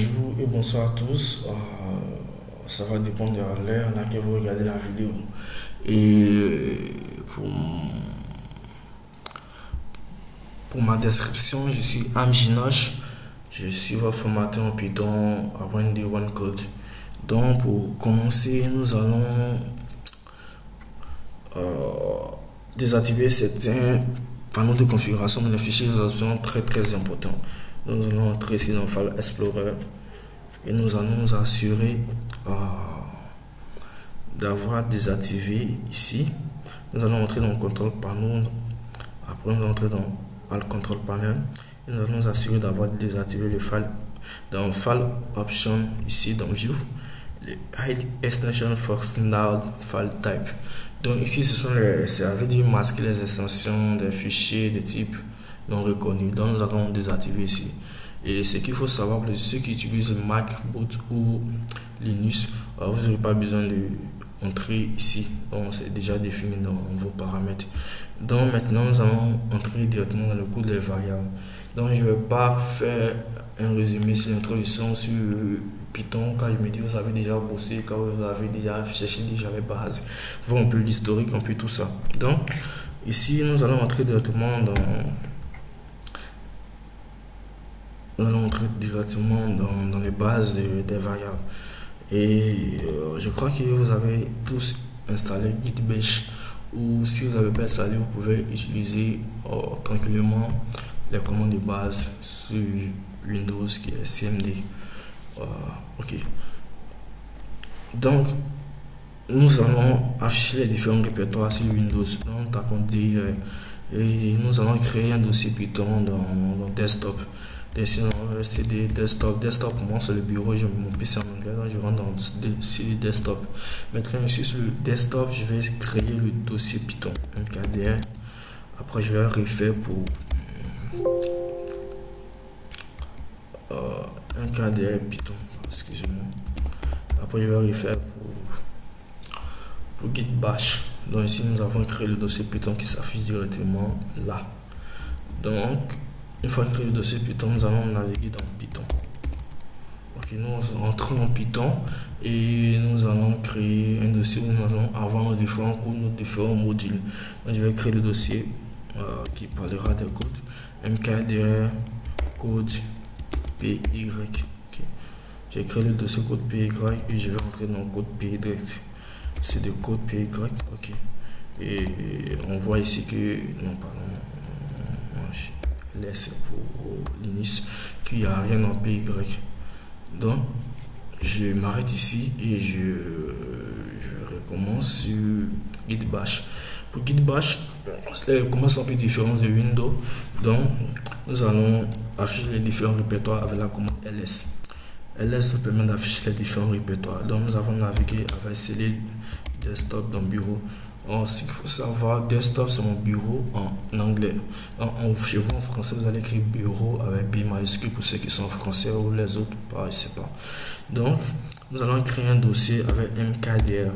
Bonjour et bonsoir à tous. Ça va dépendre de l'heure à laquelle vous regardez la vidéo. Et pour ma description, je suis Amjinosh. Je suis votre formateur en Python à One One Code. Donc pour commencer, nous allons désactiver certains panneaux de configuration de les fichiers sont très importants. Nous allons entrer ici dans le file Explorer et nous allons nous assurer d'avoir désactivé ici. Nous allons entrer dans le contrôle panel. Après, nous allons entrer dans le contrôle panel et nous allons nous assurer d'avoir désactivé le file dans le file option ici dans View. Hide extension functional file type. Donc ici ce sont les services de masquer les extensions des fichiers de type non reconnus. Donc nous allons désactiver ici. Et ce qu'il faut savoir pour ceux qui utilisent Mac, Boot ou Linux, vous n'aurez pas besoin de entrer ici. Donc c'est déjà défini dans vos paramètres. Donc maintenant nous allons entrer directement dans le code des variables. Donc je ne vais pas faire un résumé sur l'introduction sur Python. Quand je me dis vous avez déjà bossé, quand vous avez déjà cherché déjà les bases, voir un peu l'historique, un peu tout ça. Donc ici nous allons entrer directement dans les bases des variables. Et je crois que vous avez tous installé Git Bash, ou si vous n'avez pas installé, vous pouvez utiliser tranquillement les commandes de base sur Windows qui est CMD. Ok. Donc nous allons afficher les différents répertoires sur Windows. Donc tapons dir et nous allons créer un dossier Python dans desktop. CD desktop pour moi c'est le bureau, j'ai mon PC en anglais, donc je rentre dans CD desktop. Maintenant ici sur le desktop je vais créer le dossier Python mkdir. Après je vais refaire pour mkdir Python, excusez-moi. Après je vais refaire pour git bash. Donc ici nous avons créé le dossier Python qui s'affiche directement là. Donc une fois créé le dossier Python, nous allons naviguer dans Python. Ok, nous entrons dans Python et nous allons créer un dossier où nous allons avoir nos différents codes, nos différents modules. Donc, je vais créer le dossier qui parlera des codes mkdir code py. Okay. J'ai créé le dossier code py et je vais entrer dans le code py. C'est de code py. Ok. Et on voit ici que non pardon. Laisse pour Linux qu'il n'y a rien en PY. Donc je m'arrête ici et je recommence sur Git Bash. Pour Git Bash, les commandes sont un peu différentes de Windows. Donc nous allons afficher les différents répertoires avec la commande ls. ls nous permet d'afficher les différents répertoires. Donc nous avons navigué avec CD desktop dans bureau. Ce qu'il faut savoir, desktop c'est mon bureau en anglais. Chez vous en français vous allez écrire bureau avec B majuscule pour ceux qui sont en français, ou les autres pas, je sais pas. Donc nous allons créer un dossier avec mkdir,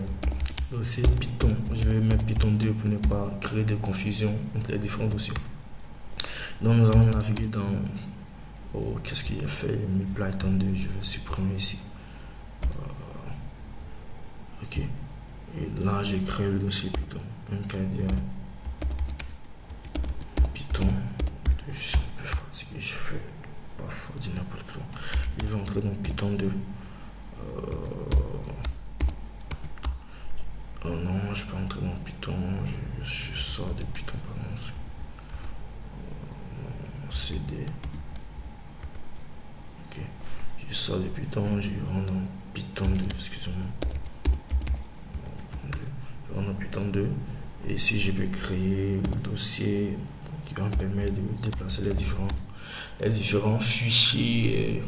dossier Python. Je vais mettre Python 2 pour ne pas créer de confusion entre les différents dossiers. Donc nous allons naviguer dans qu'est-ce qu'il a fait, Python 2, je vais supprimer ici. Ok. Et là, j'ai créé le dossier Python. mkdir Python. Je suis un peu fatigué, je fais pas fort du n'importe quoi. Je vais entrer dans Python 2. Oh non, je peux entrer dans Python. Je sors de Python, pardon. CD. Ok. Je sors de Python, je rentre dans Python 2, excusez-moi. On a Python 2 et si je peux créer un dossier qui va me permettre de déplacer les différents fichiers.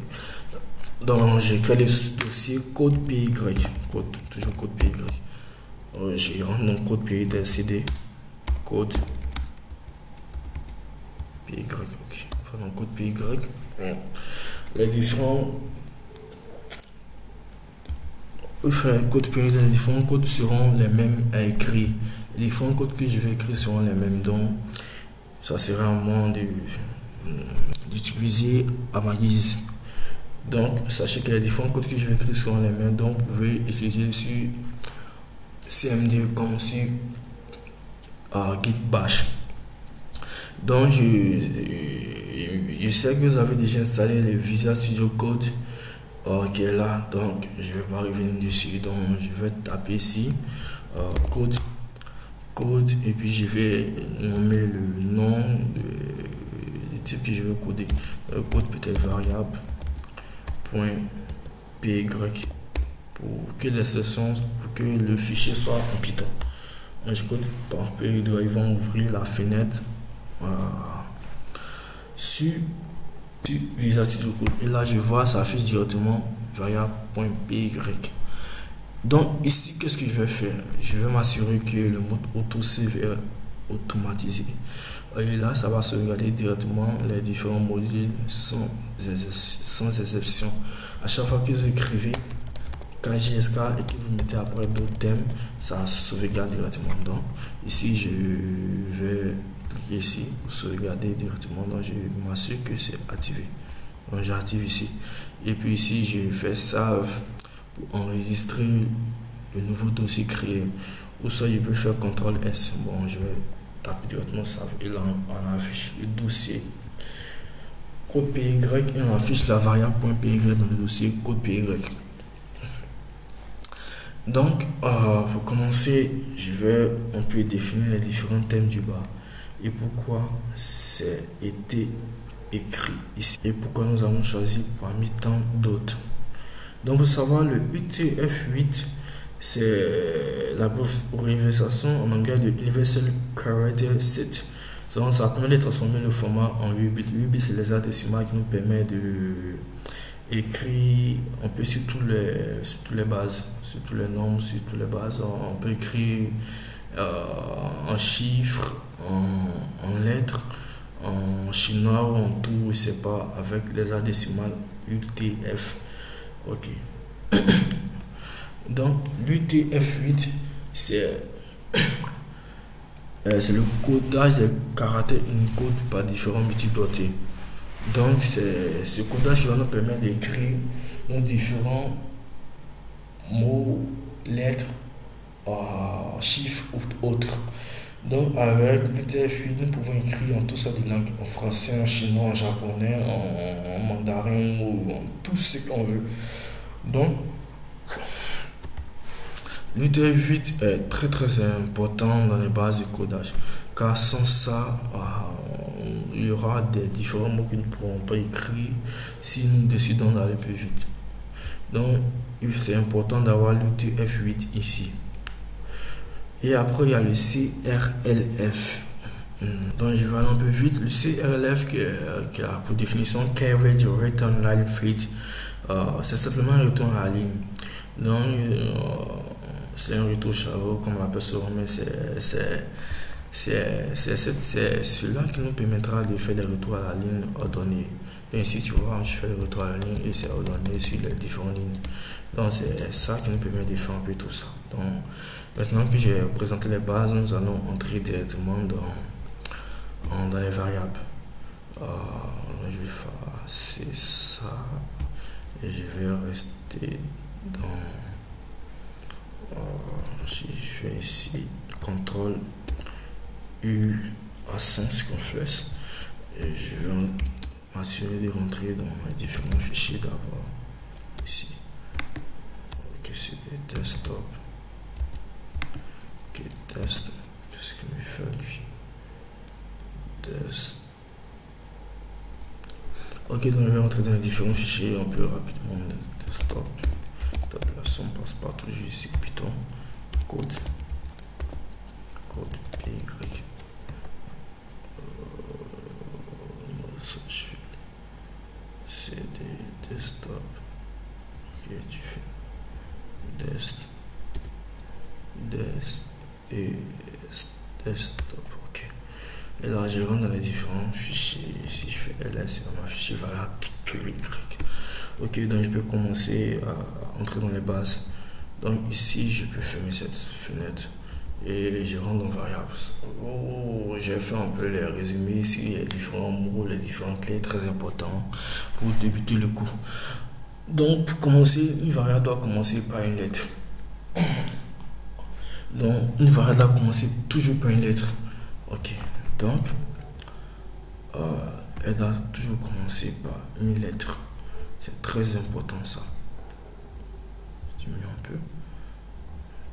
Donc j'ai créé le dossier code py, toujours code py. Je rentre dans le code py de cd code py. Ok, enfin dans le code py, les différents les différents codes seront les mêmes à écrire. Les différents codes que je vais écrire seront les mêmes. Donc, ça sera à moi d'utiliser à ma guise. Donc, sachez que les différents codes que je vais écrire seront les mêmes. Donc, vous pouvez utiliser sur CMD comme sur Git Bash. Donc, je sais que vous avez déjà installé le Visual Studio Code qui est là. Donc, je vais pas revenir dessus. Donc, je vais taper ici code et puis je vais nommer le nom du type que je veux coder. Le code peut-être variable .py pour que le fichier soit en Python. Moi, je code par py, ils vont ouvrir la fenêtre sur Visual Studio Code. Et là, je vois ça affiche directement variable.py. Donc ici, qu'est-ce que je vais faire? Je vais m'assurer que le mode autosave est automatisé. Et là, ça va sauvegarder directement les différents modules sans exception. À chaque fois que vous écrivez KJSK et que vous mettez après d'autres thèmes, ça sauvegarde directement. Donc ici, je vais cliquer ici pour sauvegarder directement. Donc je m'assure que c'est activé. Donc j'active ici. Et puis ici, je fais save pour enregistrer le nouveau dossier créé. Ou ça, je peux faire CTRL S. Bon, je vais taper directement save. Et là, on affiche le dossier code PY et on affiche la variable .py dans le dossier code PY. Donc, pour commencer, on peut définir les différents thèmes du bas et pourquoi c'est été écrit ici et pourquoi nous avons choisi parmi tant d'autres. Donc, pour savoir, le UTF-8, c'est la abréviation en anglais de Universal Character Set. Donc, ça permet de transformer le format en 8 bits. 8 bits, c'est les hexadécimales qui nous permet de écrire un peu sur toutes les bases, sur tous les nombres, sur toutes les bases. On peut écrire en chiffres, en lettres, en chinois ou en tout, je sais pas, avec les hexadécimales UTF. Ok. Donc l'UTF-8 c'est le codage des caractères Unicode par différents bits dotés. Donc c'est ce codage qui va nous permettre d'écrire nos différents mots, lettres, chiffres ou autres. Donc avec l'UTF-8 nous pouvons écrire en tout ça de langues, en français, en chinois, en japonais, en mandarin ou en tout ce qu'on veut. Donc l'UTF-8 est très important dans les bases de codage, car sans ça, il y aura des différents mots qui ne pourront pas écrire si nous décidons d'aller plus vite. Donc, c'est important d'avoir l'UTF-8 ici. Et après, il y a le CRLF. Donc, je vais aller un peu vite. Le CRLF, qui a pour définition Carriage Return Line Feed, c'est simplement un retour à la ligne. Donc, c'est un retour chariot, comme on l'appelle souvent, mais c'est cela qui nous permettra de faire des retours à la ligne ordonnée. Et ici, tu vois, je fais le retour à la ligne et c'est ordonné sur les différentes lignes. Donc, c'est ça qui nous permet de faire un peu tout ça. Donc, maintenant que j'ai présenté les bases, nous allons entrer directement dans les variables. Je vais faire ça et je vais rester dans. Si je fais ici CTRL U à 100 circonflexe et je vais m'assurer de rentrer dans les différents fichiers d'abord ici. Ok, c'est desktop. Ok, test. Qu'est-ce qu'il me fait lui? Test. Ok, donc je vais rentrer dans les différents fichiers un peu rapidement. Desktop. Tabulation passe partout ici Python. Code PY. C'est des desktop. Ok, tu fais et desktop. Ok. Et là, je rentre dans les différents fichiers. Si je fais ls, c'est dans ma fichier variable PY. Ok, donc je peux commencer à entrer dans les bases. Donc ici, je peux fermer cette fenêtre et je rentre dans variables. J'ai fait un peu les résumés ici, les différents mots, les différentes clés très importants pour débuter le cours. Donc pour commencer, une variable doit commencer par une lettre. Donc une variable doit commencer toujours par une lettre. Ok, donc elle doit toujours commencer par une lettre. C'est très important ça. Je diminue un peu.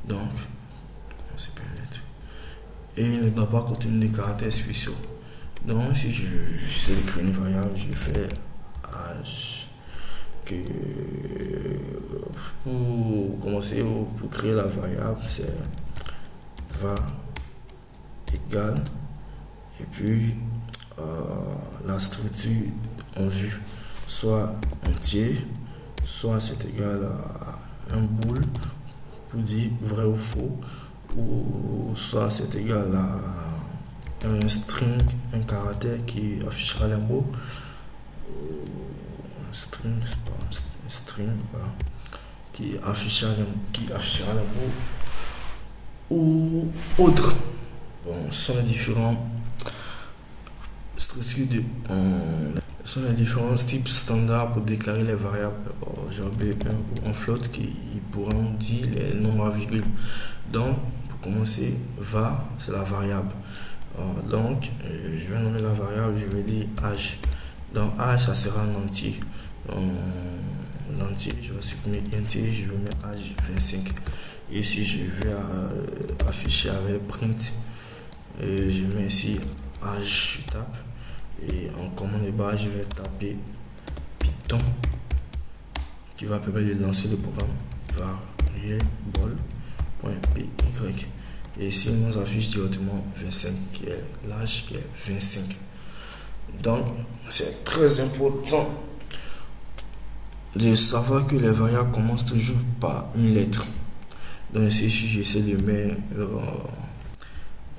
Donc, commencer par une lettre. Et il ne doit pas contenir des caractères spéciaux. Donc si j'essaie de créer une variable, je fais âge. Que pour commencer ou pour créer la variable, c'est va égale et puis la structure en vue, soit entier, soit c'est égal à un bool pour dire vrai ou faux, ou soit c'est égal à un string, un caractère qui affichera les mots. String, voilà, qui affichera les mots ou autre. Bon, ce sont les différents structures ce sont les différents types standards pour déclarer les variables. Genre B1 ou en float qui pourront dire les nombres à virgule. Donc pour commencer, var c'est la variable. Donc je vais nommer la variable, je vais dire âge. Donc âge ça sera un entier. L'entier, je vais supprimer entier, je vais mettre âge 25. Et si je vais afficher avec print, je mets ici âge, je tape. Et en commande de base, je vais taper Python qui va permettre de lancer le programme variable.py. Et ici, on nous affiche directement 25 qui est l'âge qui est 25. Donc, c'est très important de savoir que les variables commencent toujours par une lettre. Donc ici, si j'essaie de mettre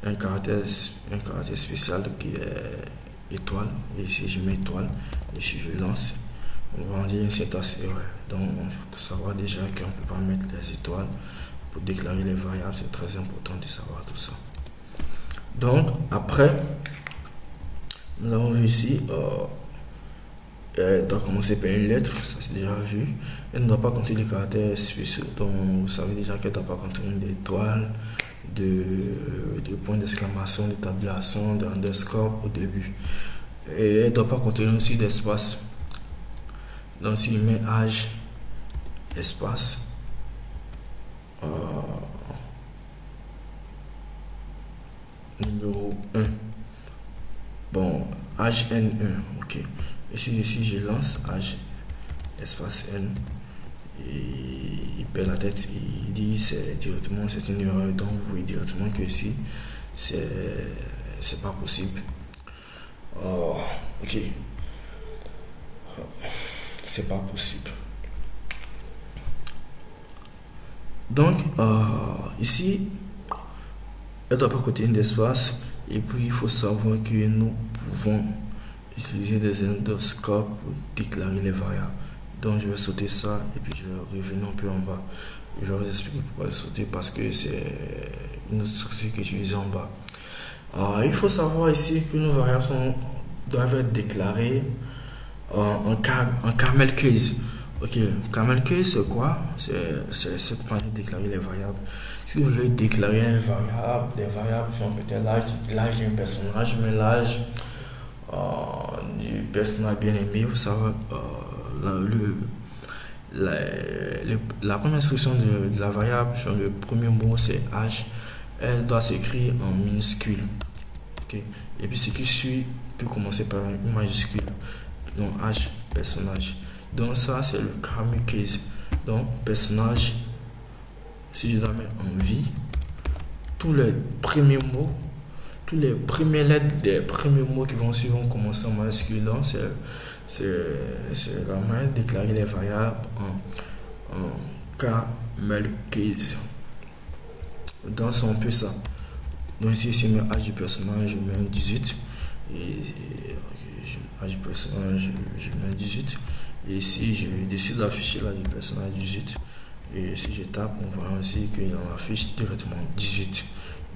un caractère spécial qui est étoile, et ici je mets étoile, et si je lance, on va en dire une syntaxe erreur. Donc il faut savoir déjà qu'on ne peut pas mettre les étoiles pour déclarer les variables. C'est très important de savoir tout ça. Donc après, nous avons vu ici elle doit commencer par une lettre, ça c'est déjà vu. Elle ne doit pas contenir des caractères spéciaux, donc vous savez déjà qu'elle ne doit pas contenir d'étoiles, de points d'exclamation, de tabulation, d'underscore au début. Et elle ne doit pas contenir aussi d'espace. Donc si je mets âge, espace, numéro 1, bon, âge N1, ok. Et si je lance âge espace N, il perd la tête, il dit c'est une erreur. Donc vous voyez directement que ici c'est pas possible. Ok, c'est pas possible. Donc ici elle doit pas contenir d'espace, et puis il faut savoir que nous pouvons utiliser des underscores pour déclarer les variables. Donc je vais sauter ça et puis je vais revenir un peu en bas. Je vais vous expliquer pourquoi le sauter, parce que c'est une autre structure qui est utilisée en bas. Il faut savoir ici que nos variables doivent être déclarées en camel case. Ok, camel case c'est quoi? C'est cette manière de déclarer les variables. Si vous voulez déclarer une variable, des variables genre peut-être l'âge d'un personnage, mais l'âge du personnage bien aimé, vous savez, la première instruction de la variable, genre le premier mot c'est âge, elle doit s'écrire en minuscule. Okay. Et puis ce qui suit peut commencer par une majuscule. Donc âge personnage. Donc ça c'est le camel case. Donc personnage, si je dois mettre en vie, tous les premiers mots, toutes les premières lettres des premiers mots qui vont suivre vont commencer en majuscule. Donc c'est la manière de déclarer les variables en camel case. Donc c'est un peu ça. Donc ici je mets âge du personnage, je mets 18, et âge du personnage je mets 18, et ici je décide d'afficher l'âge du personnage 18, et si je tape on voit aussi qu'il en affiche directement 18.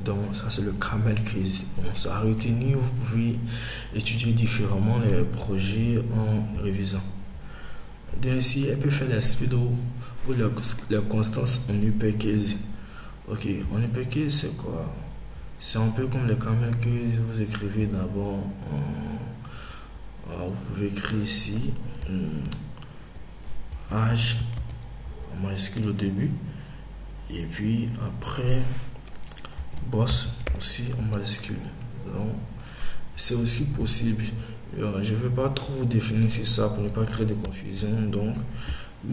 Donc ça c'est le camel case. Bon, ça a retenu, vous pouvez étudier différemment les projets en révisant. Ainsi, elle peut faire les speedos pour les constances en uppercase. Ok, en uppercase, c'est quoi? C'est un peu comme les camels que vous écrivez d'abord. Vous pouvez écrire ici H en majuscule au début. Et puis après, boss aussi en majuscule. Donc, c'est aussi possible. Je ne veux pas trop vous définir sur ça pour ne pas créer de confusion. Donc,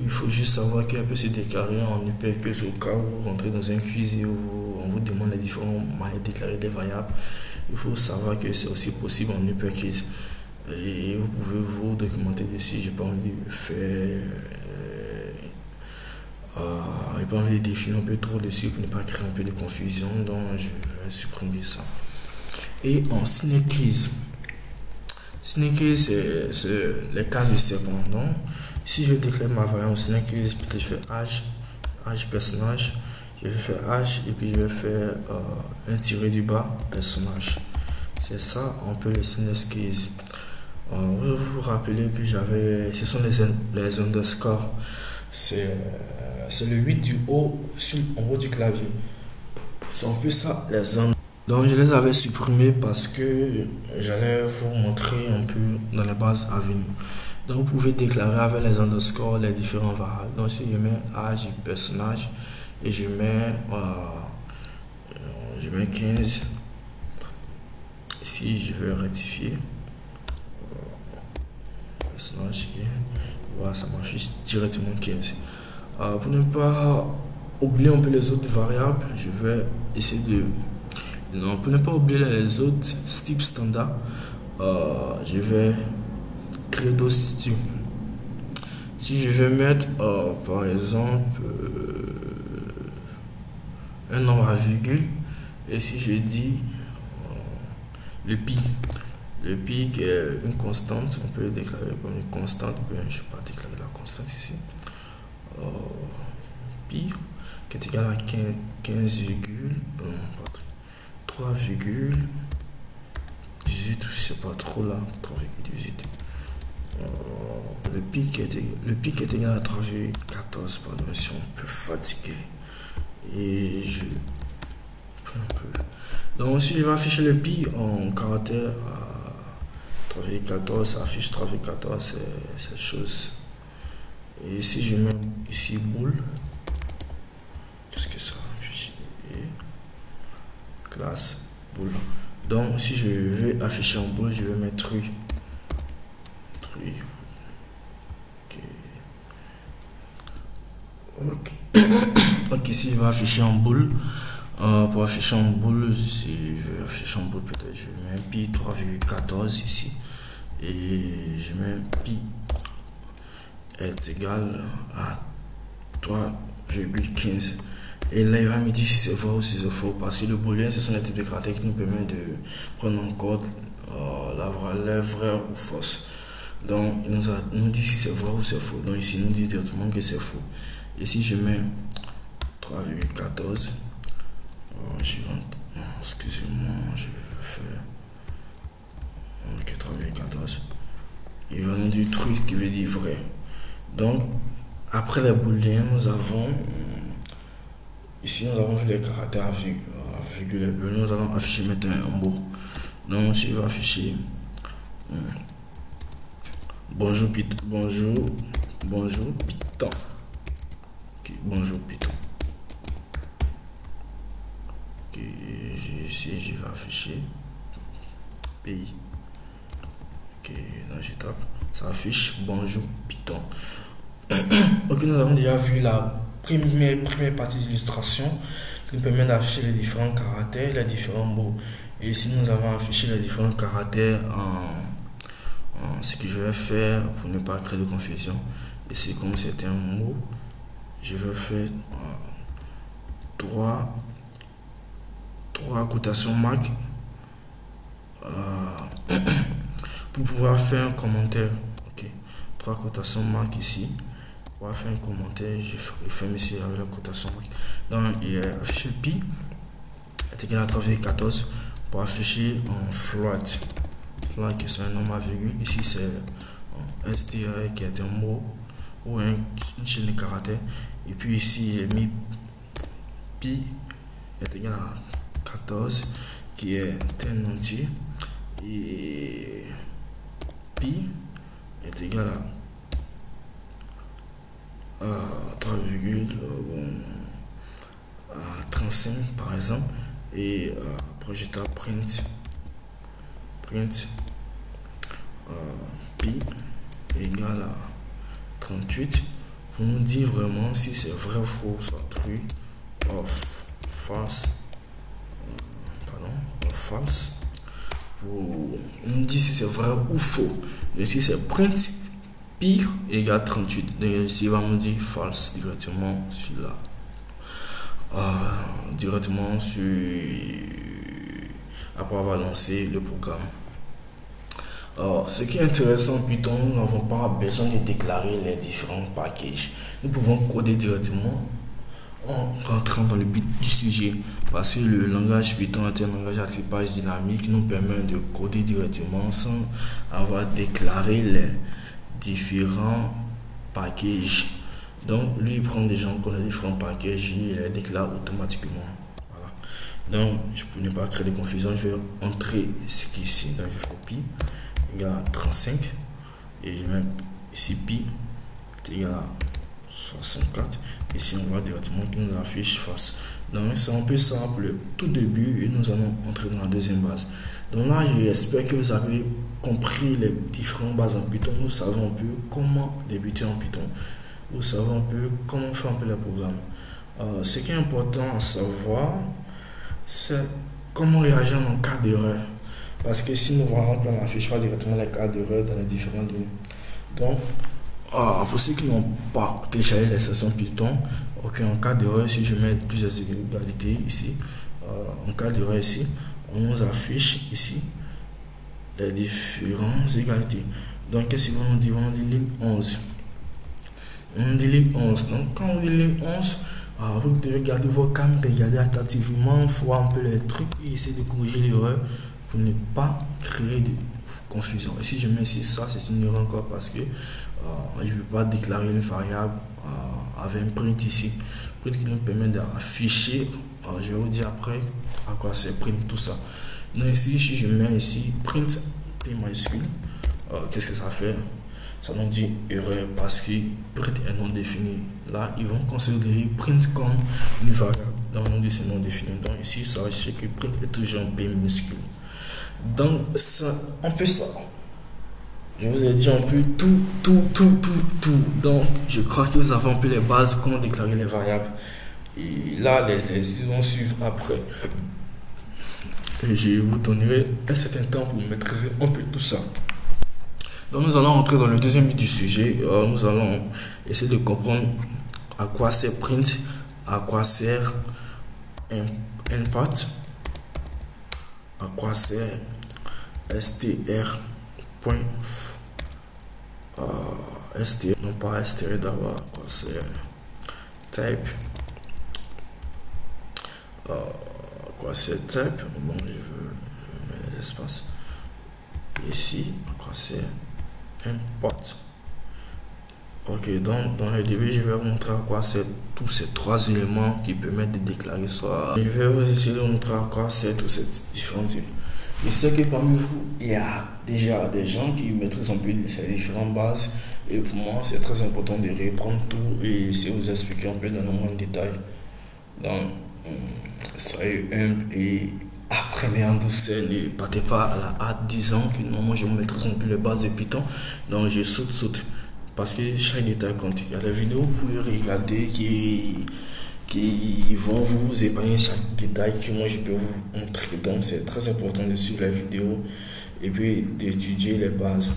il faut juste savoir qu'elle peut se déclarer en uppercase au cas où vous rentrez dans un quiz et où on vous demande les différentes manières de déclarer des variables. Il faut savoir que c'est aussi possible en uppercase. Et vous pouvez vous documenter dessus. J'ai pas envie de faire. J'ai pas envie de définir un peu trop dessus pour ne pas créer un peu de confusion. Donc, je vais supprimer ça. Et en synergisme. Synergisme, c'est les cases de serpent. Donc, si je déclare ma variable en synergisme, je fais H personnage, je vais faire H et puis je vais faire un tiré du bas personnage. C'est ça un peu le synergisme. Vous vous rappelez que ce sont les underscores. C'est le 8 du haut en haut du clavier. C'est un peu ça les underscores. Donc je les avais supprimés parce que j'allais vous montrer un peu dans les bases à venir. Donc vous pouvez déclarer avec les underscores les différents variables. Donc si je mets âge du personnage et je mets 15. Ici je vais rectifier. Personnage qui voilà, ça m'affiche directement 15. Pour ne pas oublier un peu les autres variables, je vais essayer de... Non, pour ne pas oublier les autres types standards, je vais créer d'autres types. Si je vais mettre par exemple un nombre à virgule, et si je dis le pi qui est une constante, on peut le déclarer comme une constante. Bien, je ne vais pas déclarer la constante ici. Pi qui est égal à 3,18, je sais pas trop là, 3,18. Le pic est égal à 3,14. Pardon, je suis un peu fatigué et je un peu. Donc si je vais afficher le pi en caractère à 3,14, ça affiche 3,14, c'est cette chose. Et si je mets ici boule, qu'est-ce que ça affiche? Classe boule. Donc si je veux afficher en boule, je vais mettre truc. Ok, si je vais afficher en boule, pour afficher en boule, si je vais afficher en boule, peut-être je mets pi 3,14 ici et je mets pi est égal à 3,15. Et là, il va me dire si c'est vrai ou si c'est faux. Parce que le booléen, ce sont les types de caractères qui nous permettent de prendre en compte la vraie ou fausse. Donc, il nous dit si c'est vrai ou c'est faux. Donc, ici, il nous dit directement que c'est faux. Et si je mets 3,14, excusez-moi, je vais faire 3,14. Il va nous dire truc qui veut dire vrai. Donc, après les booléens, nous avons ici, nous avons vu les caractères à virgule. Nous allons afficher maintenant un mot. Donc, si je vais afficher bonjour Python. Bonjour Python. Okay, bonjour Python. Ok, ici, je vais afficher pays. Ok, là je tape. Ça affiche bonjour Python. Ok, nous avons déjà vu la première partie d'illustration qui nous permet d'afficher les différents caractères, les différents mots. Et ici, nous avons affiché les différents caractères en ce que je vais faire pour ne pas créer de confusion. Ici, comme c'est un mot, je vais faire trois cotations marques pour pouvoir faire un commentaire. Ok, 3 cotations marques ici. Pour faire un commentaire, je ferme ici avec la cotation. Donc, il y a affiché pi est égal à 3,14 pour afficher en float. Float qui est un nombre à virgule. Ici, c'est STR qui est un mot. ou une chaîne de caractères. Et puis ici, j'ai mis pi est égal à 14, qui est un entier. Et pi est égal à 3,35 par exemple. Et après je tape print pi égale à 38 pour nous dire vraiment si c'est vrai ou faux, soit true or false, false, pour nous dire si c'est vrai ou faux. Et si c'est print pi égale 38, donc ici il va me dire false directement sur directement sur après avoir lancé le programme. Alors, ce qui est intéressant en Python, nous n'avons pas besoin de déclarer les différents packages. Nous pouvons coder directement en rentrant dans le but du sujet, parce que le langage Python est un langage à typage dynamique qui nous permet de coder directement sans avoir déclaré les différents packages. Donc lui il prend des gens qui ont les différents packages, il les déclare automatiquement. Voilà. Donc pour ne pas créer de confusion, je vais entrer ce qui est ici. Donc je fais pi égale à 35 et je mets ici pi égale à 64. Ici on voit directement qu'il nous affiche face. Donc c'est un peu simple tout début et nous allons entrer dans la deuxième base. Donc là j'espère que vous avez compris les différentes bases en Python. Nous savons un peu comment débuter en Python. Vous savez un peu comment faire un peu le programme. Ce qui est important à savoir, c'est comment réagir en cas d'erreur. Parce que si nous voyons qu'on n'affiche pas directement les cas d'erreur dans les différentes lignes. Donc, pour ceux qui n'ont pas téléchargé les sessions Python, en cas d'erreur, si je mets plusieurs égalités ici, en cas d'erreur ici, on nous affiche ici les différentes égalités. Donc, qu'est-ce qu'ils vont nous dire? On dit ligne 11. On dit ligne 11. Donc, quand on dit ligne 11, vous devez garder vos cams, regarder attentivement, voir un peu les trucs et essayer de corriger l'erreur pour ne pas créer de confusion. Et si je mets ici ça, c'est une erreur encore parce que je ne peux pas déclarer une variable avec un print ici. Print qui nous permet d'afficher, je vais vous dire après à quoi c'est print tout ça. Donc ici, si je mets ici print P majuscule, qu'est-ce que ça fait? Ça nous dit erreur parce que print est non défini. Là, ils vont considérer print comme une variable. Donc, on dit c'est non défini. Donc, ici, ça va chercher que print est toujours en P minuscule. Donc, c'est un peu ça. Je vous ai dit un peu tout. Donc, je crois que vous avez un peu les bases, comment déclarer les variables. Et là, les exercices vont suivre après. Et je vous donnerai un certain temps pour maîtriser un peu tout ça. Donc nous allons entrer dans le deuxième but du sujet. Nous allons essayer de comprendre à quoi sert print, à quoi sert import, à quoi sert str. Non pas str d'abord, à quoi sert type, à quoi sert type. Bon, je mets les espaces ici, à quoi sert import. Ok, donc dans le début je vais vous montrer à quoi c'est tous ces trois éléments qui permettent de déclarer ça. Je vais vous essayer de montrer à quoi c'est tous ces différents types. Je sais que parmi vous il y a déjà des gens qui maîtrisent un peu ces différentes bases et pour moi c'est très important de reprendre tout et essayer de vous expliquer un peu dans le moins de détail. Donc soyez humble et apprenez en douceur, ne partez pas à la hâte disant que non, moi je maîtrise un peu les bases de Python, donc je saute parce que chaque détail compte. Il y a des vidéos que vous pouvez regarder qui vont vous épargner chaque détail que moi je peux vous montrer. Donc c'est très important de suivre les vidéos et puis d'étudier les bases.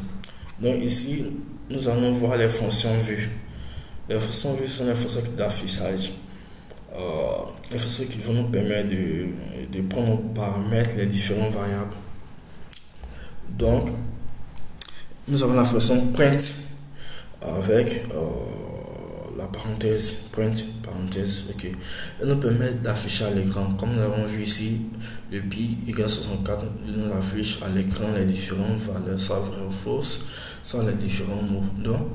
Donc ici nous allons voir les fonctions vues. Les fonctions vues sont les fonctions d'affichage. Les fonctions qui vont nous permettre de prendre en paramètre les différentes variables. Donc, nous avons la fonction print avec la parenthèse, print, parenthèse, ok. Elle nous permet d'afficher à l'écran. Comme nous avons vu ici, le pi égale 64 nous affiche à l'écran les différentes valeurs, soit vraies ou fausses, soit les différents mots. Donc,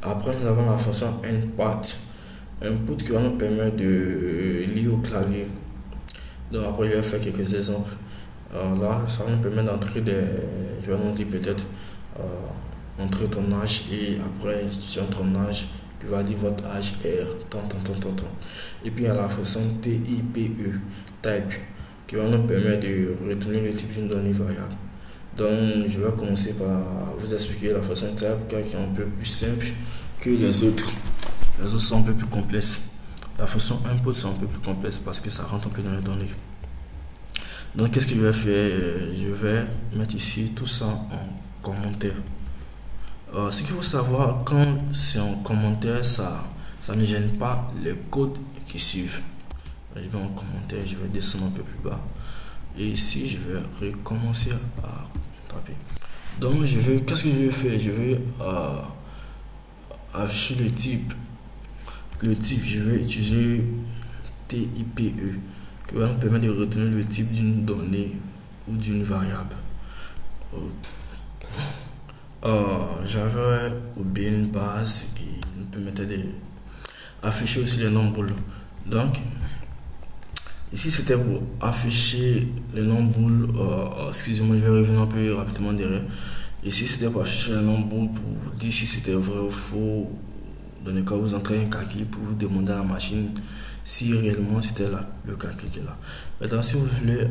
Après, nous avons la fonction input. Input qui va nous permettre de lire au clavier. Donc après, je vais faire quelques exemples. Là, ça va nous permettre d'entrer je vais nous dire peut-être entrer ton âge et après, tu as ton âge, puis va dire votre âge est tant. Et puis, il y a la fonction TYPE, type, qui va nous permettre de retenir le type d'une donnée variable. Donc, je vais commencer par vous expliquer la fonction type qui est un peu plus simple que les autres. Les autres sont un peu plus complexes. La fonction input c'est un peu plus complexe parce que ça rentre un peu dans les données. Donc, qu'est-ce que je vais faire? Je vais mettre ici tout ça en commentaire. Ce qu'il faut savoir, quand c'est en commentaire, ça ne gêne pas les codes qui suivent. Je vais en commentaire, je vais descendre un peu plus bas. Et ici, je vais recommencer à taper. Donc, qu'est-ce que je vais faire? Je vais afficher le type. Le type, je vais utiliser TYPE qui va nous permettre de retenir le type d'une donnée ou d'une variable. J'avais oublié une base qui nous permettait d'afficher aussi les nombres. Donc, ici c'était pour afficher les nombres. Excusez-moi, je vais revenir un peu rapidement derrière. Ici c'était pour afficher les nombres pour dire si c'était vrai ou faux. Dans le cas où vous entrez un calcul pour vous demander à la machine si réellement c'était le calcul qui est là. Maintenant, si vous voulez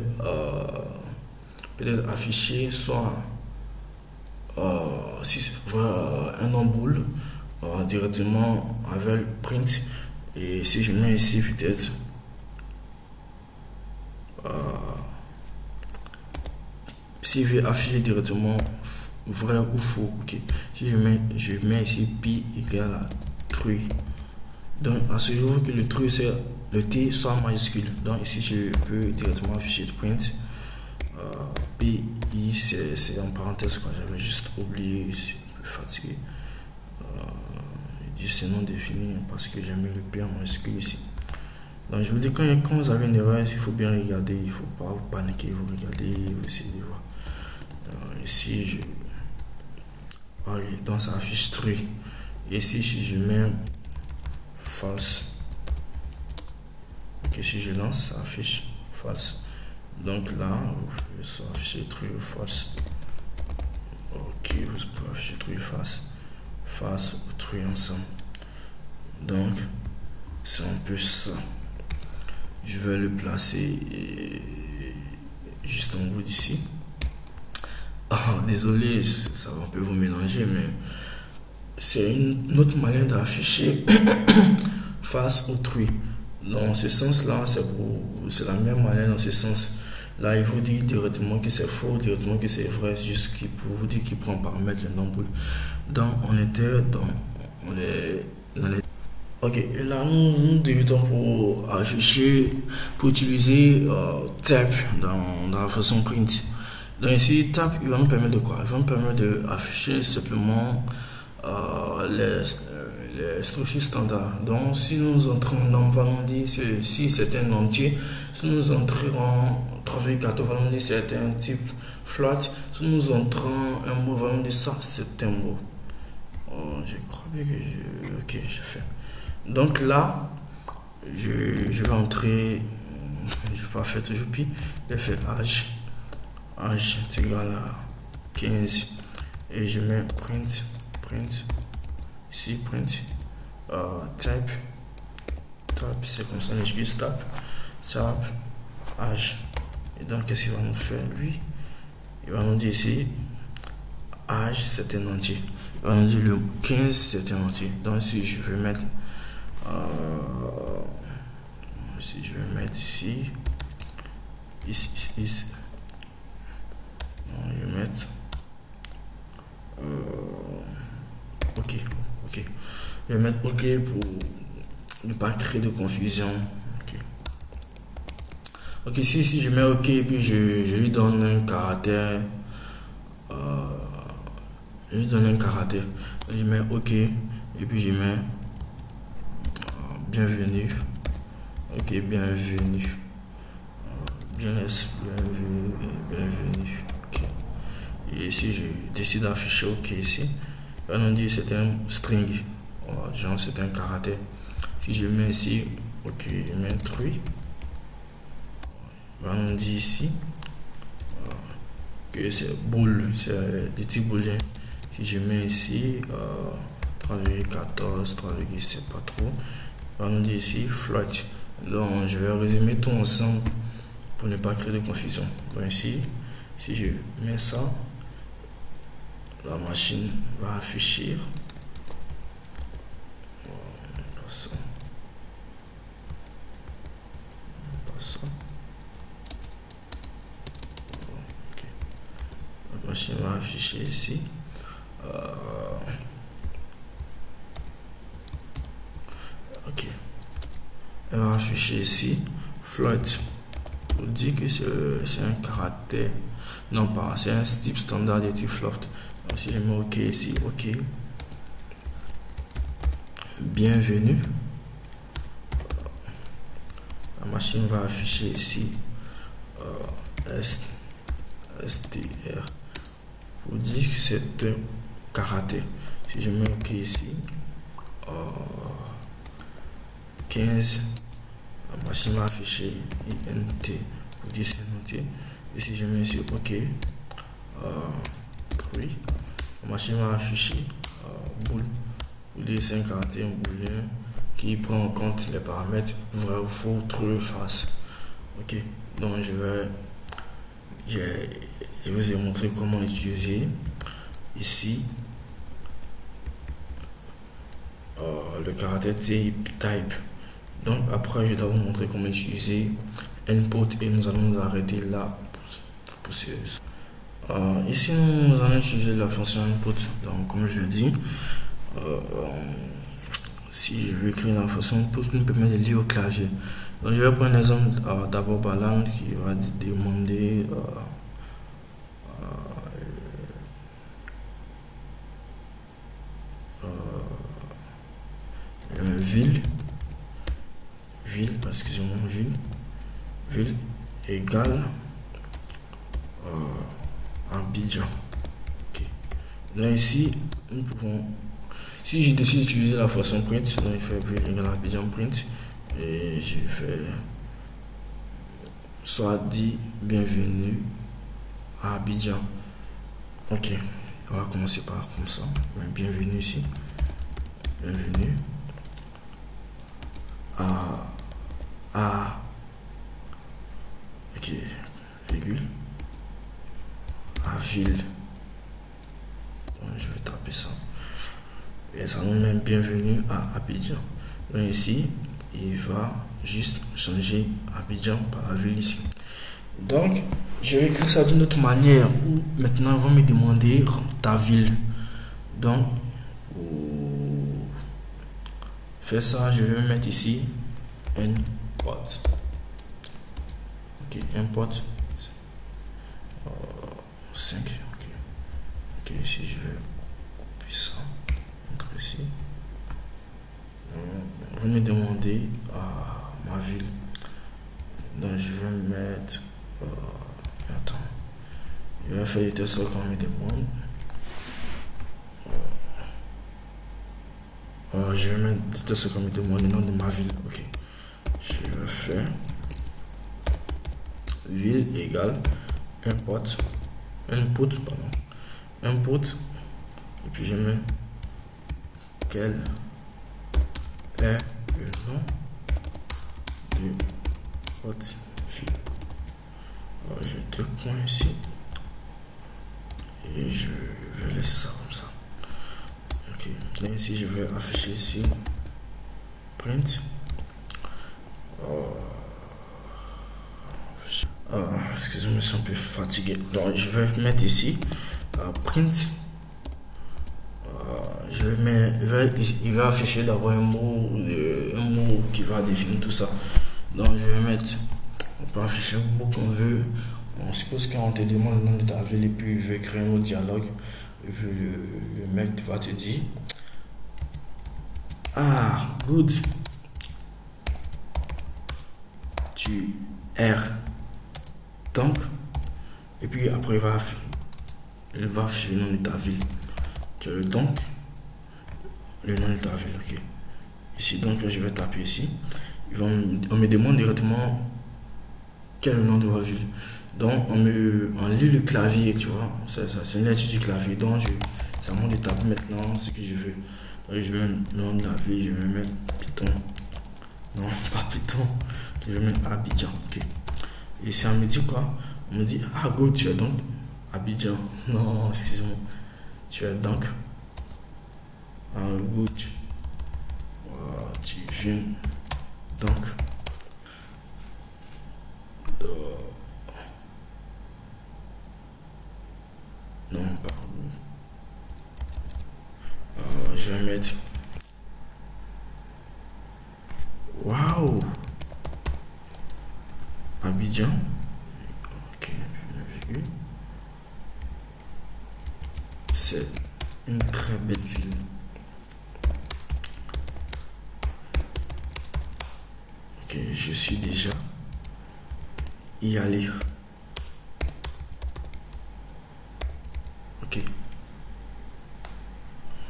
peut-être afficher soit un nombre directement avec print, et si je mets ici peut-être si je vais afficher directement vrai ou faux, ok. Si je mets ici pi égale à truc, donc à ce jour que le truc c'est le T soit majuscule, donc ici je peux directement afficher de print pi, c'est en parenthèse quoi, j'avais juste oublié, je suis plus fatigué. Je dis c'est non défini parce que j'ai mis le P en majuscule ici. Donc je vous dis, quand vous avez une erreur, il faut bien regarder, il ne faut pas vous paniquer, vous regardez, vous essayez de voir. Ici donc ça affiche true. Ici si je mets false, ok, si je lance ça affiche false. Donc là ça affiche true ou false. Ok, vous pouvez afficher true false ou true ensemble. Donc c'est un peu ça. Je vais le placer juste en haut d'ici. Désolé, ça va un peu vous mélanger, mais c'est une autre manière d'afficher face au true. Dans ce sens-là, c'est la même manière dans ce sens. Là, il vous dit directement que c'est faux, directement que c'est vrai, juste pour vous dire qu'il prend en paramètre le nombre. Donc, on était dans les ok, et là nous débutons pour afficher, pour utiliser type dans la façon print. Donc ici, type, il va nous permettre de quoi? Il va nous permettre d'afficher simplement les structures standards. Donc si nous entrons, on va nous dire si c'est un entier, si nous entrons en 3,4, on va nous dire c'est un type float. Si nous entrons un mot, on va nous dire ça c'est un mot. Je crois bien que ok, j'ai fait. Donc là, je vais entrer, je vais pas faire toujours pi, je vais faire âge est égal à 15 et je mets print, ici print, type, c'est comme ça, j'utilise type, âge. Et donc qu'est-ce qu'il va nous faire lui? Il va nous dire ici, âge c'est un entier. Il va nous dire le 15 c'est un entier. Donc si je veux mettre si je vais mettre ici, je vais mettre ok, je vais mettre ok pour ne pas créer de confusion. Ok, si je mets ok et puis je lui donne un caractère, je mets ok et puis je mets bienvenue. Ok, bienvenue. Bienvenue. Ok. Et si je décide d'afficher ok ici, on nous dit c'est un string. genre c'est un caractère. Si je mets ici, ok, je mets truie. On dit ici que c'est boule, c'est des types booléens. Si je mets ici 3,14, 3, c'est pas trop. On dit ici float. Donc je vais résumer tout ensemble pour ne pas créer de confusion. Donc ici, si je mets ça, la machine va afficher ça. Okay. La machine va afficher ici ok, elle va afficher ici float pour dire que c'est un caractère, non pas, c'est un type standard de type float. Donc si je mets ok ici, ok, bienvenue, la machine va afficher ici str pour dire que c'est un caractère. Si je mets ok ici 15, la machine va afficher int pour dire c'est noté. Et si je mets sur ok, oui, la machine va afficher boule pour dire c'est un caractère booléen qui prend en compte les paramètres vrai ou faux, true, false. Ok, donc je vous ai montré comment utiliser ici le caractère type. Donc après je dois vous montrer comment utiliser input et nous allons nous arrêter là pour ce. Ici nous allons utiliser la fonction input. Donc comme je le dis, si je veux créer la fonction input, nous permet de lire au clavier. Donc je vais prendre un exemple d'abord Baland qui va demander ville, excusez-moi, ville égale Abidjan. Okay. Donc ici, nous pouvons, si je décide d'utiliser la fonction print, donc il fait ville égale Abidjan print, et je fais soit dit bienvenue à Abidjan. Ok, on va commencer par comme ça. Bienvenue ici, bienvenue à ok, virgule à ville. Donc, je vais taper ça et ça nous met bienvenue à Abidjan. Donc ici il va juste changer Abidjan par la ville ici. Donc je vais écrire ça d'une autre manière où maintenant on va me demander ta ville. Donc pour faire ça, je vais mettre ici import. Ok, import 5. Ok, ici je vais copier ça, entrer ici. Vous me demandez ma ville. Donc je vais mettre attends, je vais faire le test quand on me demande. Je vais mettre le test quand on me demande le nom de ma ville. Ok, je vais faire ville égale import input, pardon, input, et puis je mets quel est le nom de votre ville. Alors, j'ai deux points ici et je vais laisser ça comme ça. Ok, là ici je vais afficher ici print. Excusez-moi, je suis un peu fatigué. Donc je vais mettre ici print. Il va afficher d'abord un mot qui va définir tout ça. Donc je vais mettre, on peut afficher un mot qu'on veut. On suppose qu'on te demande le nom de ta ville et puis il veut créer un autre dialogue. Et puis le mec va te dire good, tu R. Donc, et puis après il va afficher le nom de ta ville. Tu as le donc, le nom de ta ville. Ok. Ici, donc je vais taper ici. On me demande directement quel est le nom de votre ville. Donc on lit le clavier, tu vois. C'est une lettre du clavier. Donc c'est à moi de taper maintenant ce que je veux. Donc, je vais mettre le nom de la ville, je vais mettre Python. Non, pas Python. Je vais mettre Abidjan. Ok. Et si on me dit quoi? On me dit, ah go, tu es donc Abidjan. Non, excuse-moi. Tu es donc en route. Tu viens donc de... Non, pas je vais mettre... Waouh! Abidjan. Ok, c'est une très belle ville. Ok, je suis déjà y allé. Ok.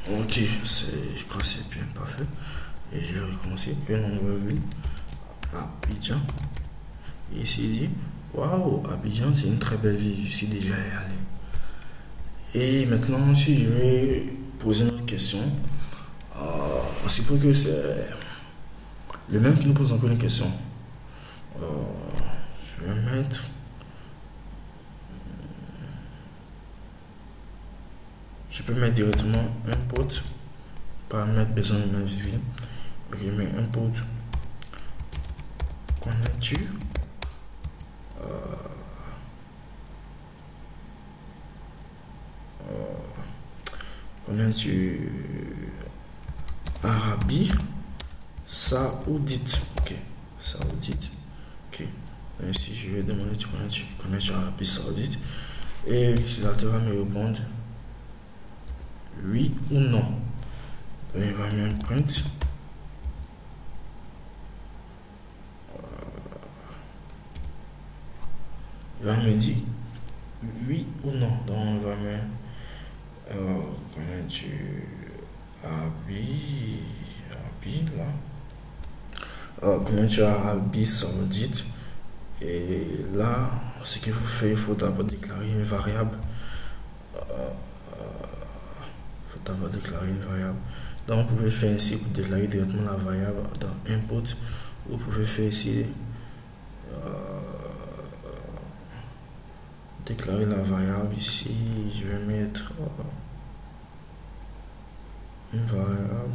Ok, je crois que c'est bien parfait. Et je vais recommencer. Quel nom de ville? Abidjan. Et ici, il dit, waouh, Abidjan, c'est une très belle ville. Je suis déjà allé. Et maintenant, si je vais poser une autre question, on suppose que c'est le même qui nous pose encore une question. Je vais mettre... Je peux mettre directement import, pas mettre besoin de ma ville. Je mets import. Connais-tu connais-tu Arabie Saoudite? Ok, Saoudite. Ok. Et si je vais demander tu connais-tu Arabie Saoudite? Et l'utilisateur va me répondre oui ou non. Donc il va me print. Il va me dire oui ou non. Donc il va me connais-tu Arabie là? Connais-tu Arabie Saoudite? Et là, ce qu'il faut faire, il faut d'abord déclarer une variable. Déclarer une variable. Donc vous pouvez faire ici pour déclarer directement la variable dans import. Vous pouvez faire ici déclarer la variable ici. Je vais mettre une variable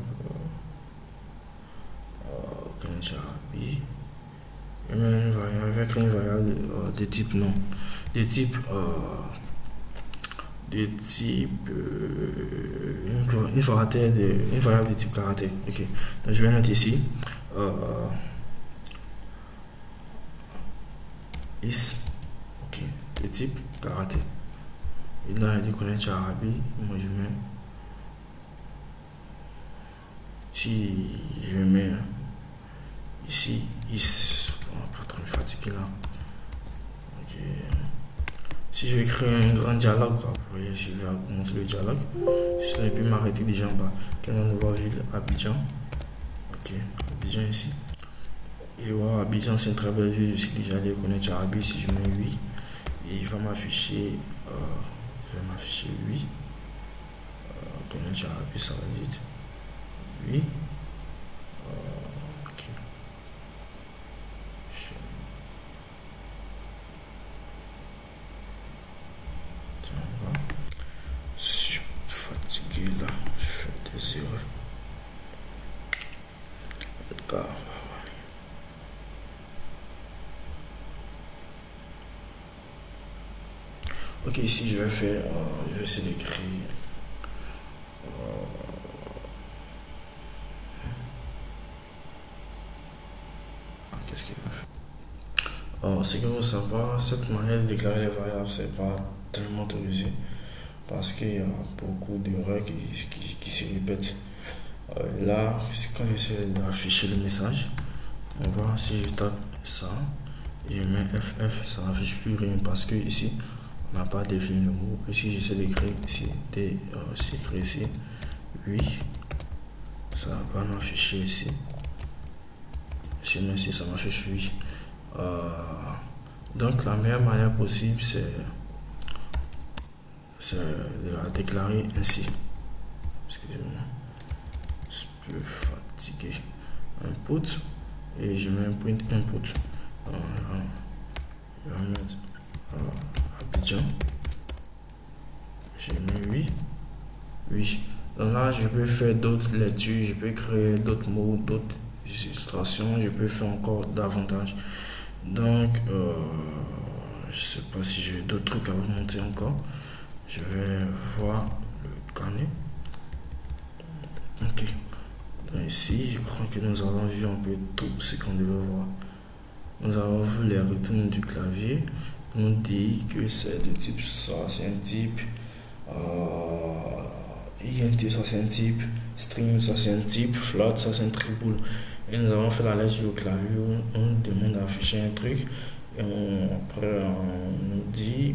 je vais une variable avec une variable de type non, de type une variable de type caractère. Ok, donc je vais mettre ici is, ok, de type caractère. Et là il dit connaître Arabie. Moi je mets si je mets ici is, pas trop me fatiguer là. Ok. Si je vais créer un grand dialogue, quoi, vous voyez, je vais commencer le dialogue. Je vais plus m'arrêter déjà en bas. Quelle est la nouvelle ville? Abidjan. Ok, Abidjan ici. Et voilà, Abidjan c'est une très belle ville. Je suis déjà allé connaître Arabie. Si je mets oui, et il va m'afficher. Oui. Connaître Arabie, ça va dire oui. Ok. Je suis fatigué là, je fais des erreurs. Edgar. Ok, ici je vais faire, je vais essayer d'écrire. Qu'est-ce qu'il va faire? C'est que vous savez, cette manière de déclarer les variables, c'est pas tellement autorisé parce qu'il y a beaucoup d'erreurs qui se répètent. Là, quand j'essaie d'afficher le message, on voit si je tape ça, je mets FF, ça n'affiche plus rien parce que ici, on n'a pas défini le mot. Ici, j'essaie d'écrire ici, d'écrire ici, oui. ça va m'afficher ici. Sinon ici ça m'affiche oui. Donc la meilleure manière possible c'est de la déclarer ainsi. Excusez-moi, je suis plus fatigué. Input et je mets un print input. Je vais mettre Abidjan. J'ai mis oui. Oui. Donc là je peux faire d'autres lectures, je peux créer d'autres mots, d'autres illustrations, je peux faire encore davantage. Donc je sais pas si j'ai d'autres trucs à vous montrer encore. Je vais voir le carnet. Ok. Donc ici, je crois que nous avons vu un peu tout ce qu'on devait voir. Nous avons vu les retours du clavier. On nous dit que c'est de type ça, c'est un type. INT, ça c'est un type. String, ça c'est un type. Float, ça c'est un triple. Et nous avons fait la lettre au clavier. On nous demande d'afficher un truc. Et après, on nous dit.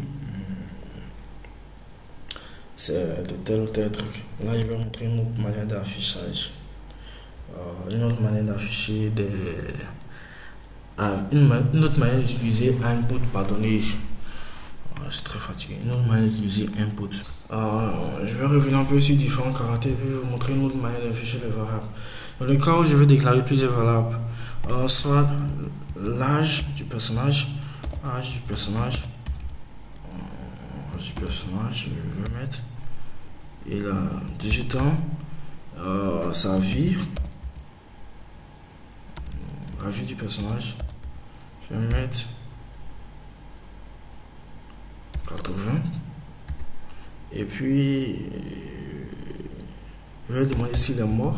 C'est de tel ou tel truc. Là, je vais montrer une autre manière d'affichage. Une autre manière d'afficher des. Une autre manière d'utiliser input, pardonnez. Je suis très fatigué. Une autre manière d'utiliser input. Je vais revenir un peu sur différents caractères et puis je vais vous montrer une autre manière d'afficher les variables. Dans le cas où je vais déclarer plusieurs variables, soit l'âge du personnage, je vais mettre, il a 18 ans, sa vie, la vie du personnage, je vais mettre 80, et puis je vais demander s'il est mort.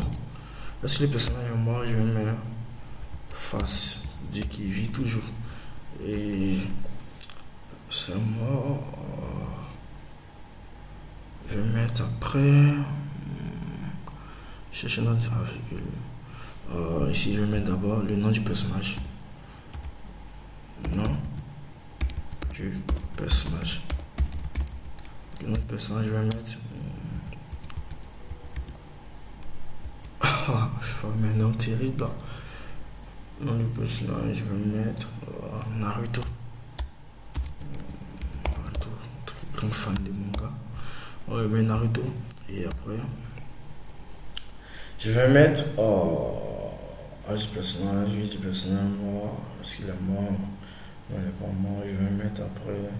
Est-ce que le personnage est mort? Je vais mettre face, dire qu'il vit toujours, et c'est mort. Je vais mettre après chercher notre virgule. Ici je vais mettre d'abord le nom du personnage. Nom du personnage. Le nom du personnage, je vais mettre. Je vais mettre un nom terrible. Le nom du personnage, je vais mettre Naruto. Naruto, très grand fan de manga. On va mettre Naruto. Et après, je vais mettre âge du personnage, vie du personnage mort. Est-ce qu'il est mort? Non, il est pas mort. Je vais mettre après.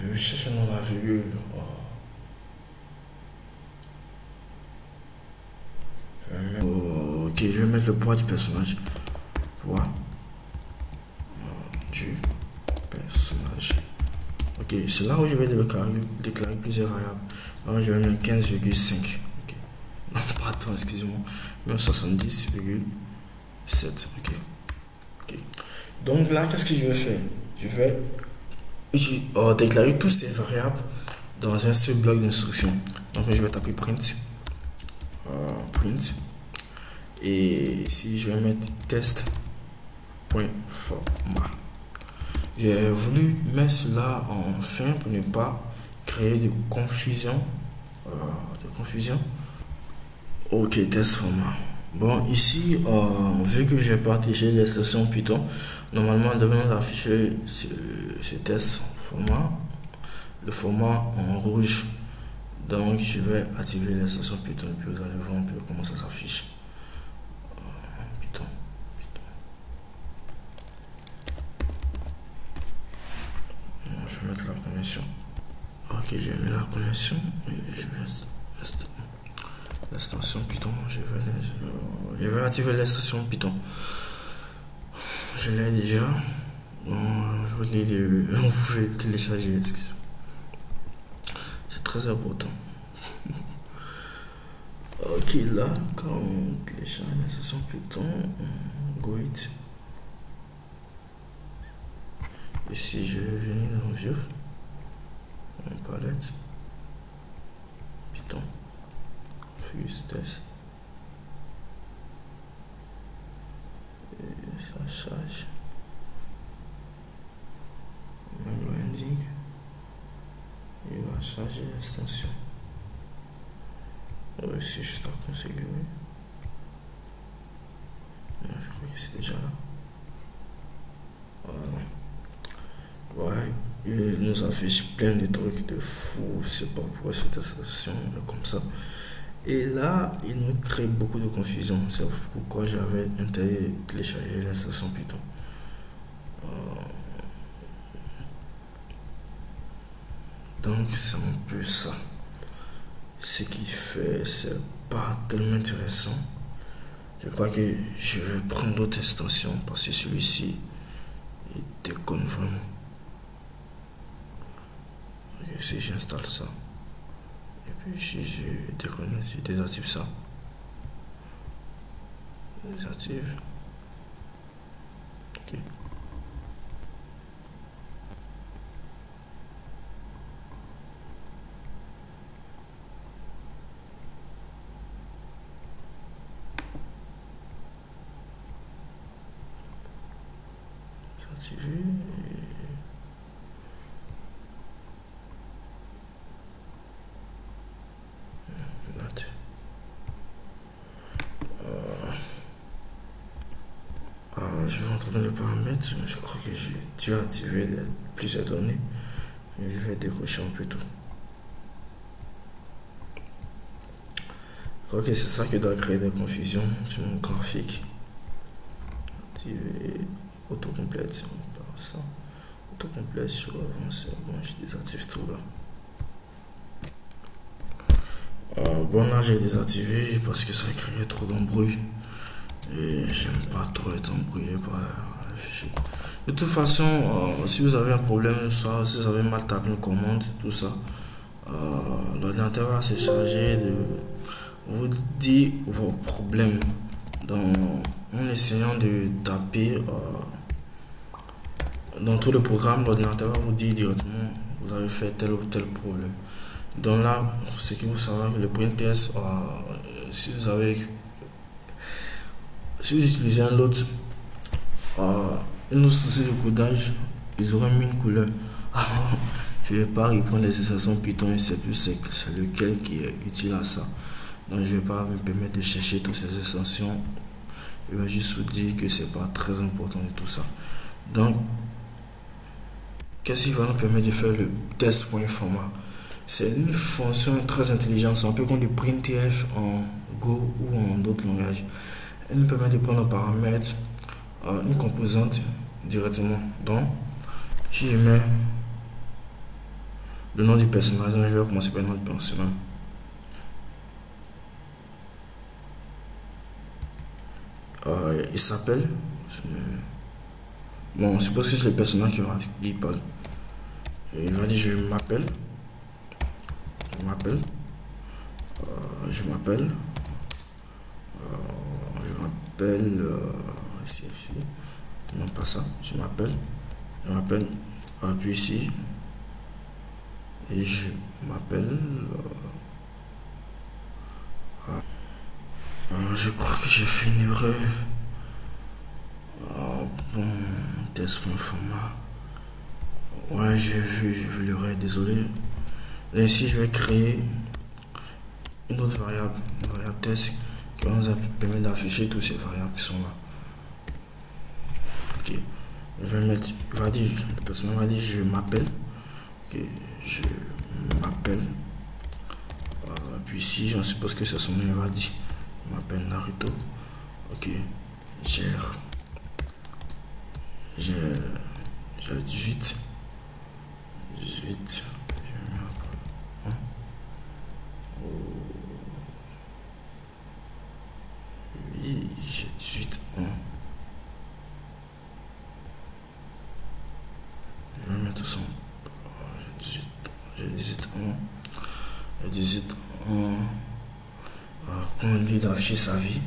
Je vais chercher dans la virgule. Ok, je vais mettre le poids du personnage. Poids du personnage. Ok, c'est là où je vais déclarer plusieurs variables. Alors je vais mettre 15,5. Ok. Non, pardon, excusez-moi. Je vais mettre 70,7. Ok. Ok. Donc là, qu'est-ce que je vais faire? Je vais déclarer toutes ces variables dans un seul bloc d'instruction. Donc je vais taper print. Print. Et ici, je vais mettre test.format. J'ai voulu mettre cela en fin pour ne pas créer de confusion. Ok, test format. Bon, ici, vu que j'ai partagé l'extension Python, normalement, nous devons afficher ce test format, le format en rouge. Donc, je vais activer l'extension Python et puis vous allez voir un peu comment ça s'affiche. Python. Je vais mettre la connexion. Ok, j'ai mis la connexion et je vais l'extension Python. Je vais activer l'extension Python. Je l'ai déjà. Vous pouvez le télécharger. Excusez. C'est très important. Ok, là, quand on télécharge l'extension Python, go it. Ici, je vais venir dans View, en palette, Python, Fuse Test, et ça charge, Manual Ending, Télécharger l'extension. Oui, c'est juste à configurer. Je crois que c'est déjà là. Voilà. Ouais, il nous affiche plein de trucs de fou. Je sais pas pourquoi cette extension est comme ça. Et là, il nous crée beaucoup de confusion. C'est pourquoi j'avais intérêt à télécharger l'extension Python. Donc c'est un peu ça. Ce qui fait, c'est pas tellement intéressant. Je crois que je vais prendre d'autres extensions parce que celui-ci, il déconne vraiment. Et si j'installe ça, et puis si je déconne, je désactive ça. Désactive. Ok. Désactiver. Je vais entrer dans les paramètres. Je crois que j'ai dû activer plusieurs données. Et je vais décocher un peu tout. Je crois que c'est ça qui doit créer des confusions sur mon graphique. Activer autocomplète. On part ça. Autocomplète sur avancé. Bon, je désactive tout là. Bon, là j'ai désactivé parce que ça crée trop d'embrouille. Et j'aime pas trop être embrouillé par les fichiers. De toute façon, si vous avez un problème, soit si vous avez mal tapé une commande, tout ça, l'ordinateur va se charger de vous dire vos problèmes en essayant de taper dans tout le programme. L'ordinateur va vous dire directement vous avez fait tel ou tel problème. Donc là, ce qu'il faut savoir, que le printers, si vous utilisez un autre, une autre source de codage, ils auraient mis une couleur. Je ne vais pas reprendre les extensions Python, c'est plus c'est lequel qui est utile à ça. Donc je ne vais pas me permettre de chercher toutes ces extensions. Je vais juste vous dire que c'est pas très important de tout ça. Donc, qu'est-ce qui va nous permettre de faire le test.format? C'est une fonction très intelligente, c'est un peu comme le printf en Go ou en d'autres langages. Elle nous permet de prendre un paramètre, une composante directement. Donc, si je mets le nom du personnage, je vais commencer par le nom du personnage. Il s'appelle. Bon, on suppose que c'est le personnage qui parle. Et il va dire je m'appelle. Ici, non pas ça, je m'appelle, puis ici, et je m'appelle, je crois que j'ai fait une erreur. Bon, test.format, ouais, j'ai vu l'erreur, désolé. Et ici je vais créer une autre variable, test, qui va nous permettre d'afficher toutes ces variables qui sont là. Ok, je vais mettre, le personnage va dire je m'appelle. Ok, je m'appelle. Puis ici, j'en suppose que c'est son nom, il va dire je m'appelle Naruto. Ok, j'ai 18. Oui, j'ai 18 ans. Je vais mettre son. J'ai 18 ans. J'ai 18 ans. Comment lui d'afficher sa vie.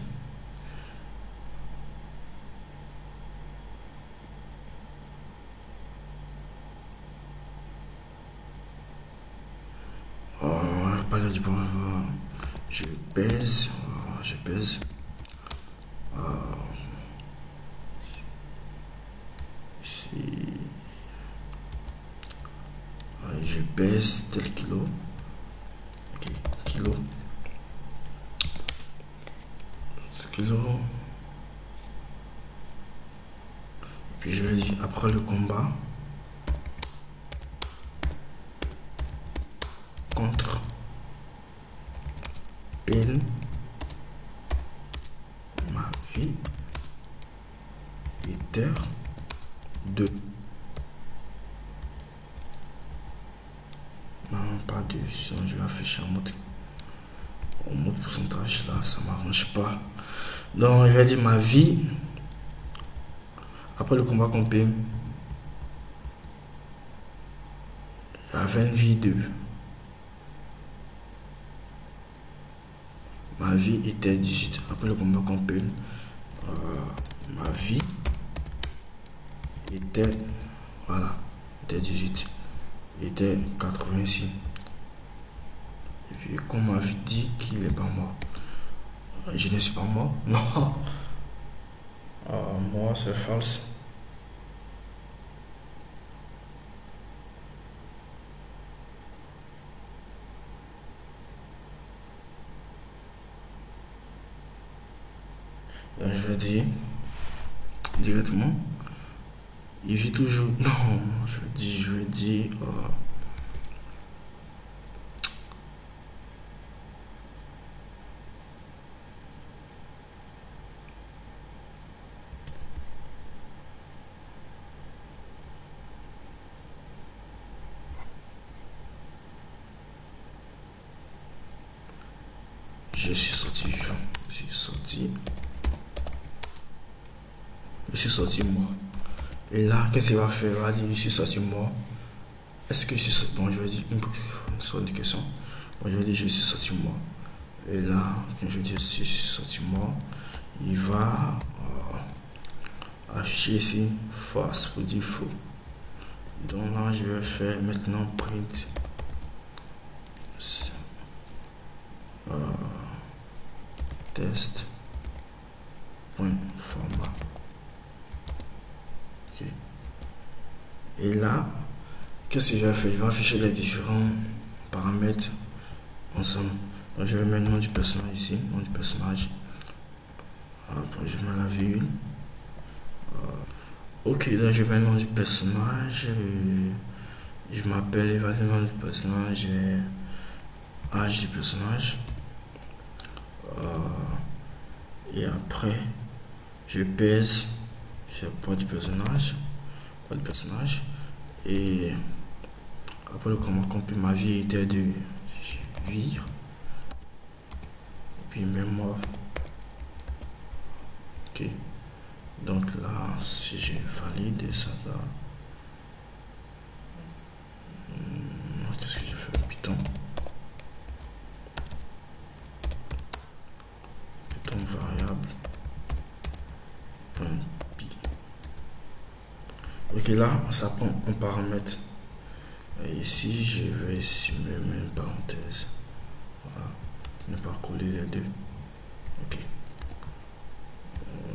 Du bon, je pèse, si je pèse tel kilo. Ok, kilo. Kilo. Et puis je vais dire après le combat, contre peine ma vie était de non pas de, sinon je vais afficher en mode pourcentage là, ça m'arrange pas. Donc je vais dire ma vie après le combat qu'on paye, j'avais une vie de, ma vie était 18 après le combat qu'on paye, ma vie était, voilà, était 18, était 86. Et puis comme ma vie dit qu'il n'est pas mort, je ne suis pas mort, non. Moi c'est false. Donc, je vais dire directement, il vit toujours. Non, je vais dire je suis sorti vivant, je suis sorti mort. Et là, qu'est-ce qu'il va faire? Il va dire je suis sorti mort. Est-ce que je suis sorti? Bon, je vais dire une sorte de question. Bon, je vais dire je suis sorti mort. Et là, quand je dis je suis sorti mort, il va afficher ici false pour dire faux. Donc là, je vais faire maintenant print test point format. Okay. Et là, qu'est-ce que je vais faire? Je vais afficher les différents paramètres ensemble. Donc je vais mettre le nom du personnage ici, nom du personnage. Après je mets la virgule. Ok, là je mets le nom du personnage. Je m'appelle, il va le nom du personnage et âge du personnage. Et après je pèse, je poids du personnage, et après le comment complet ma vie était de vivre, et puis mémoire. Ok, donc là si je valide ça là, qu'est-ce que je fais? Python variable .py. Ok, là ça prend un paramètre. Et ici je vais ici mettre une parenthèse. Voilà, ne pas coller les deux. Ok,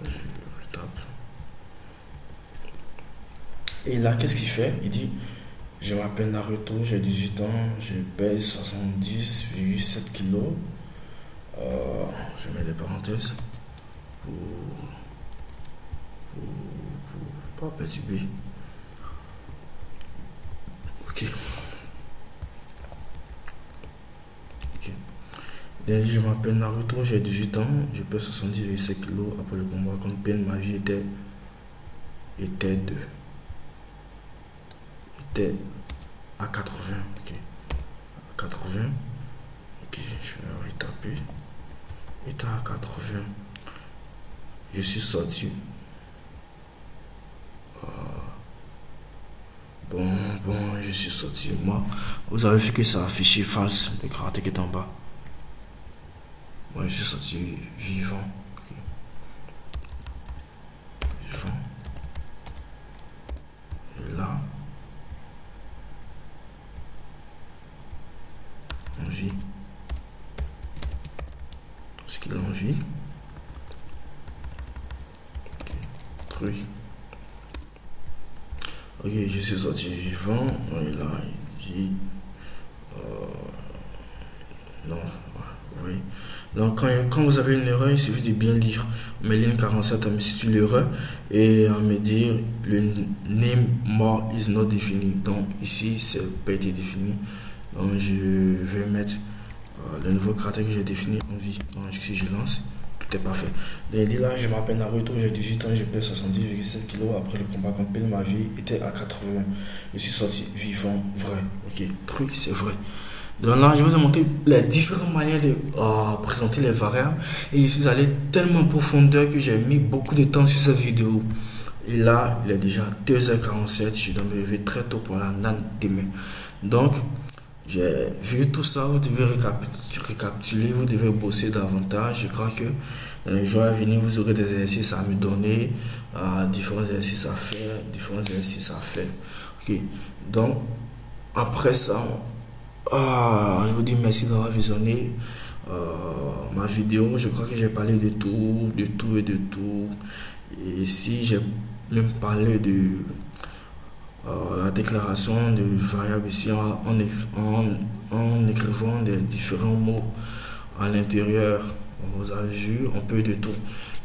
je tape. Et là qu'est-ce qu'il fait? Il dit je m'appelle Naruto, j'ai 18 ans, je pèse 70,7 kg. Je mets des parenthèses pour pas perturber. Ok. Je m'appelle Naruto, j'ai 18 ans, je pèse 70,7 kg. Après le combat contre peine, ma vie était à 80. Ok. À 80. Ok, je vais retaper. Était à 80. Je suis sorti. Bon, je suis sorti. Moi, vous avez vu que ça a affiché false, le caractère qui est en bas. Moi, je suis sorti vivant. Okay. Vivant. Et là, on vit. Ce qu'il a envie. Ok, truc. Ok, je suis sorti vivant. Et là, il dit Non, oui. Donc quand vous avez une erreur, il suffit de bien lire mes lignes 47 à me situer l'erreur et à me dire le name more is not défini. Donc ici, c'est pas été défini. Donc je vais mettre le nouveau caractère que j'ai défini en vie. Donc si je lance, tout est parfait. Donc il dit là, je m'appelle Naruto, j'ai 18 ans, je pèse 70,7 kg. Après le combat contre Pelle, ma vie était à 80. Je suis sorti vivant, vrai. Ok, truc, c'est vrai. Donc là, je vous ai montré les différentes manières de présenter les variables. Et je suis allé tellement en profondeur que j'ai mis beaucoup de temps sur cette vidéo. Et là, il est déjà 2h47. Je dois me lever très tôt pour la NAN demain. Donc, j'ai vu tout ça. Vous devez récapituler, vous devez bosser davantage. Je crois que dans les jours à venir, vous aurez des exercices à me donner, différents exercices à faire, Ok. Donc, après ça, je vous dis merci d'avoir visionné ma vidéo. Je crois que j'ai parlé de tout, et de tout. Et si j'ai même parlé de la déclaration de variable ici en écrivant des différents mots à l'intérieur. Vous avez vu, on peut de tout.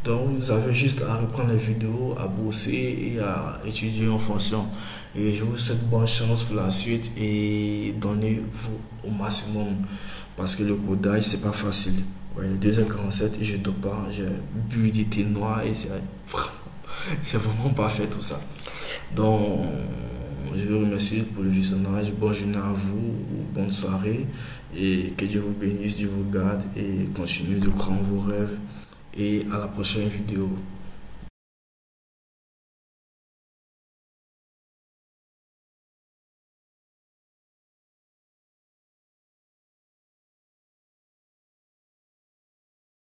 Donc vous avez juste à reprendre les vidéos, à bosser et à étudier en fonction. Et je vous souhaite bonne chance pour la suite et donnez-vous au maximum parce que le codage c'est pas facile. Ouais, les 2h47 et je dors pas, j'ai bu du thé noir et c'est vraiment parfait tout ça. Donc je vous remercie pour le visionnage. Bonne journée à vous, bonne soirée et que Dieu vous bénisse, Dieu vous garde et continuez de croire en vos rêves. Et à la prochaine vidéo.